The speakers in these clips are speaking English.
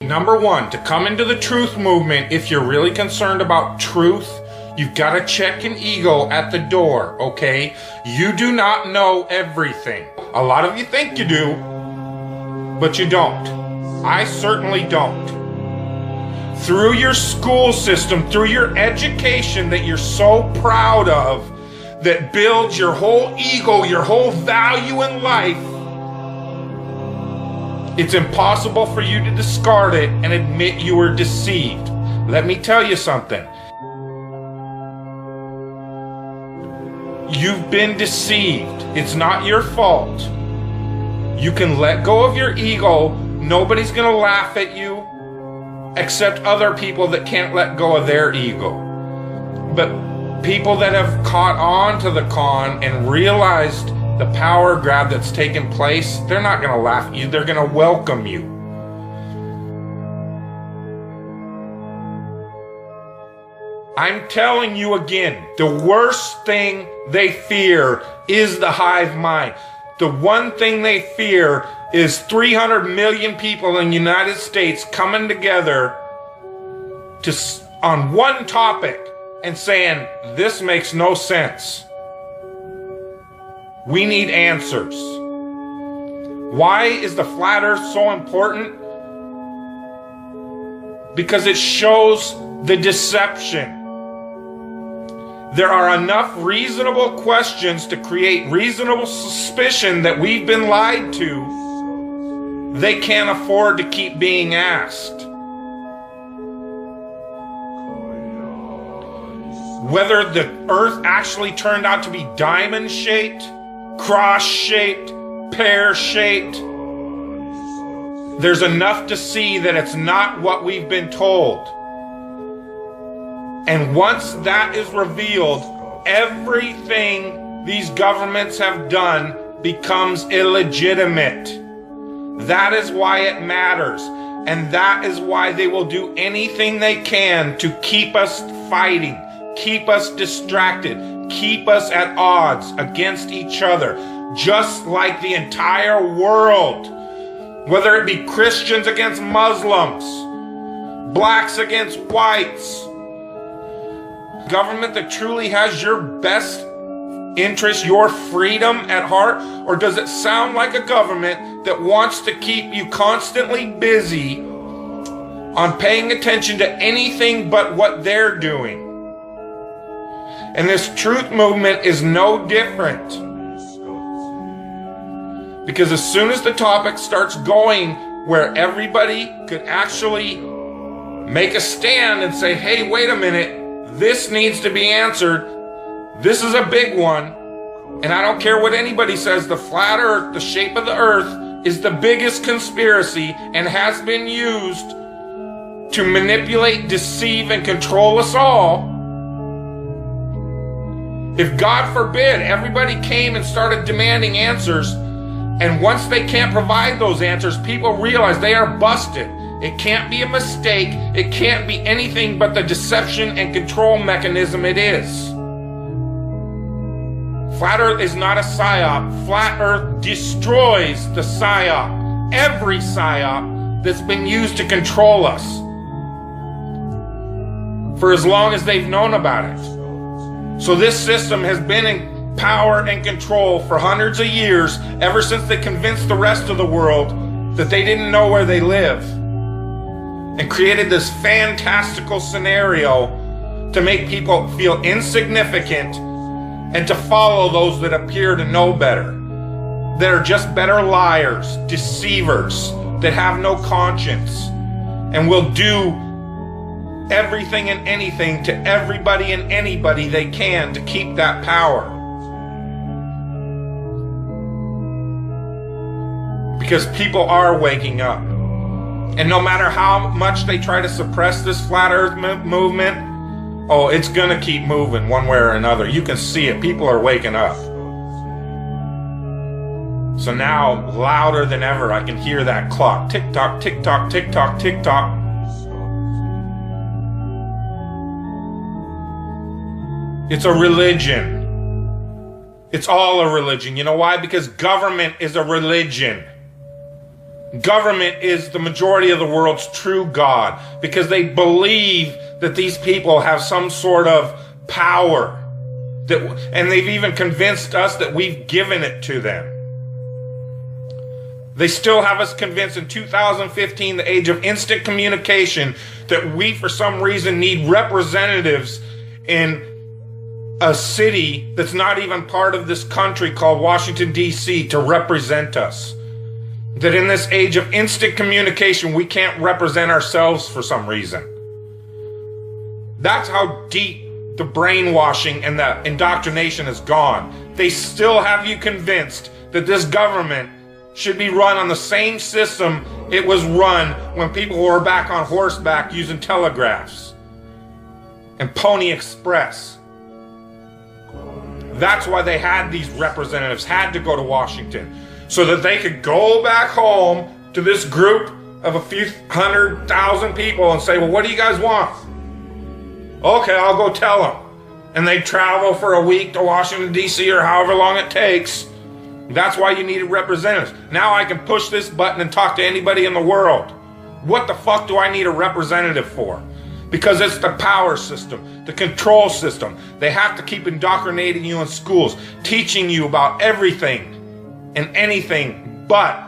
Number one, to come into the truth movement, if you're really concerned about truth, you've got to check an ego at the door, okay? You do not know everything. A lot of you think you do, but you don't. I certainly don't. Through your school system, through your education that you're so proud of, that builds your whole ego, your whole value in life, it's impossible for you to discard it and admit you were deceived. Let me tell you something. You've been deceived. It's not your fault. You can let go of your ego. Nobody's going to laugh at you except other people that can't let go of their ego. But people that have caught on to the con and realized the power grab that's taken place, they're not going to laugh at you. They're going to welcome you. I'm telling you again, the worst thing they fear is the hive mind. The one thing they fear is 300 million people in the United States coming together on one topic and saying, this makes no sense. We need answers. Why is the flat earth so important? Because it shows the deception. There are enough reasonable questions to create reasonable suspicion that we've been lied to. They can't afford to keep being asked. Whether the earth actually turned out to be diamond-shaped, cross-shaped, pear-shaped, there's enough to see that it's not what we've been told. And once that is revealed, everything these governments have done becomes illegitimate. That is why it matters. And that is why they will do anything they can to keep us fighting, keep us distracted, keep us at odds against each other, just like the entire world, whether it be Christians against Muslims, blacks against whites. Government that truly has your best interest, your freedom at heart, or does it sound like a government that wants to keep you constantly busy on paying attention to anything but what they're doing? And this truth movement is no different. Because as soon as the topic starts going where everybody could actually make a stand and say, hey, wait a minute, this needs to be answered. This is a big one. And I don't care what anybody says, the flat earth, the shape of the earth, is the biggest conspiracy and has been used to manipulate, deceive, and control us all. If, God forbid, everybody came and started demanding answers, and once they can't provide those answers, people realize they are busted. It can't be a mistake. It can't be anything but the deception and control mechanism it is. Flat Earth is not a psyop. Flat Earth destroys the psyop. Every psyop that's been used to control us for as long as they've known about it. So this system has been in power and control for hundreds of years, ever since they convinced the rest of the world that they didn't know where they live, and created this fantastical scenario to make people feel insignificant and to follow those that appear to know better, that are just better liars, deceivers, that have no conscience, and will do everything and anything to everybody and anybody they can to keep that power. Because people are waking up. And no matter how much they try to suppress this flat earth movement, oh, it's gonna keep moving one way or another. You can see it. People are waking up. So now, louder than ever, I can hear that clock. Tick tock, tick tock, tick tock, tick tock. It's a religion. It's all a religion. You know why? Because government is a religion. Government is the majority of the world's true God, because they believe that these people have some sort of power, and they've even convinced us that we've given it to them. They still have us convinced in 2015, the age of instant communication, that we for some reason need representatives in a city that's not even part of this country called Washington, D.C. to represent us. That in this age of instant communication, we can't represent ourselves for some reason. That's how deep the brainwashing and the indoctrination has gone. They still have you convinced that this government should be run on the same system it was run when people were back on horseback using telegraphs and Pony Express. That's why they had these representatives, had to go to Washington, so that they could go back home to this group of a few 100,000 people and say, well, what do you guys want? Okay, I'll go tell them. And they travel for a week to Washington, D.C. or however long it takes. That's why you needed representatives. Now I can push this button and talk to anybody in the world. What the fuck do I need a representative for? Because it's the power system, the control system. They have to keep indoctrinating you in schools, teaching you about everything and anything but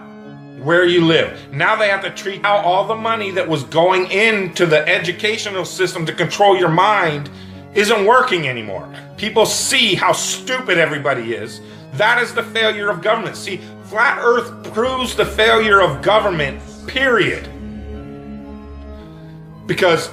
where you live. Now they have to treat out all the money that was going into the educational system to control your mind isn't working anymore. People see how stupid everybody is. That is the failure of government. See, Flat Earth proves the failure of government, period. Because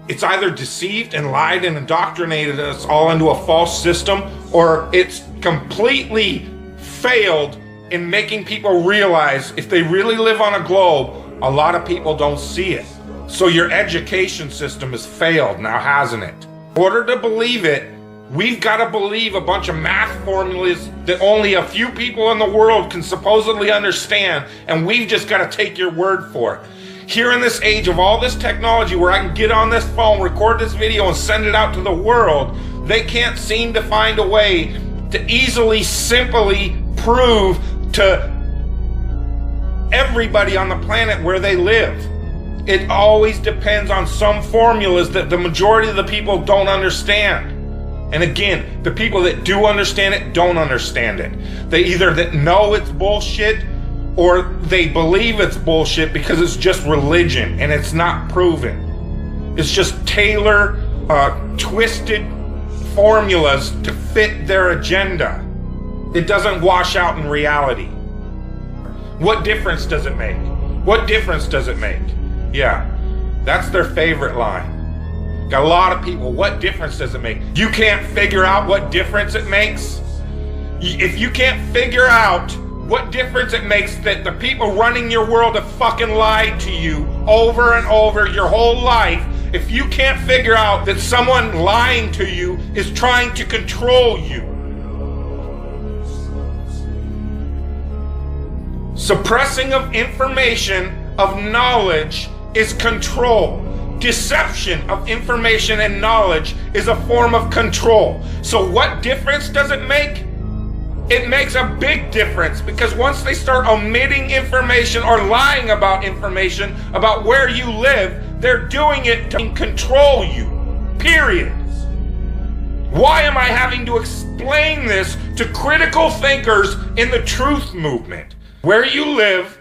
it's either deceived and lied and indoctrinated us all into a false system, or it's completely failed in making people realize if they really live on a globe, a lot of people don't see it. So your education system has failed now, hasn't it? In order to believe it, we've got to believe a bunch of math formulas that only a few people in the world can supposedly understand, and we've just got to take your word for it. Here in this age of all this technology where I can get on this phone, record this video, and send it out to the world, they can't seem to find a way to easily, simply prove to everybody on the planet where they live. It always depends on some formulas that the majority of the people don't understand. And again, the people that do understand it don't understand it. They either that know it's bullshit, or they believe it's bullshit because it's just religion and it's not proven. It's just twisted formulas to fit their agenda. It doesn't wash out in reality. What difference does it make? What difference does it make? Yeah, that's their favorite line. Got a lot of people, what difference does it make? You can't figure out what difference it makes? If you can't figure out what difference it makes that the people running your world have fucking lied to you over and over your whole life, if you can't figure out that someone lying to you is trying to control you, suppressing of information, of knowledge, is control. Deception of information and knowledge is a form of control. So what difference does it make? It makes a big difference, because once they start omitting information or lying about information about where you live, they're doing it to control you, period. Why am I having to explain this to critical thinkers in the truth movement? Where you live,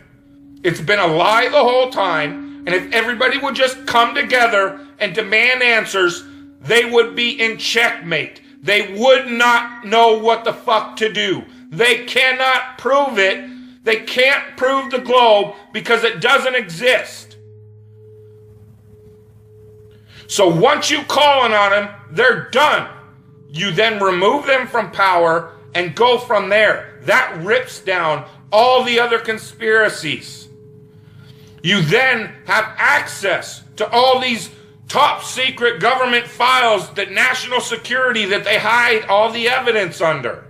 it's been a lie the whole time, and if everybody would just come together and demand answers, they would be in checkmate. They would not know what the fuck to do. They cannot prove it. They can't prove the globe because it doesn't exist. So once you call on them, they're done. You then remove them from power and go from there. That rips down all the other conspiracies. You then have access to all these top secret government files, that national security that they hide all the evidence under.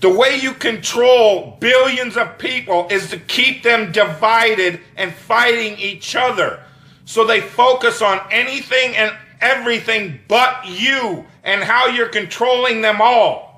The way you control billions of people is to keep them divided and fighting each other. So they focus on anything and everything but you and how you're controlling them all.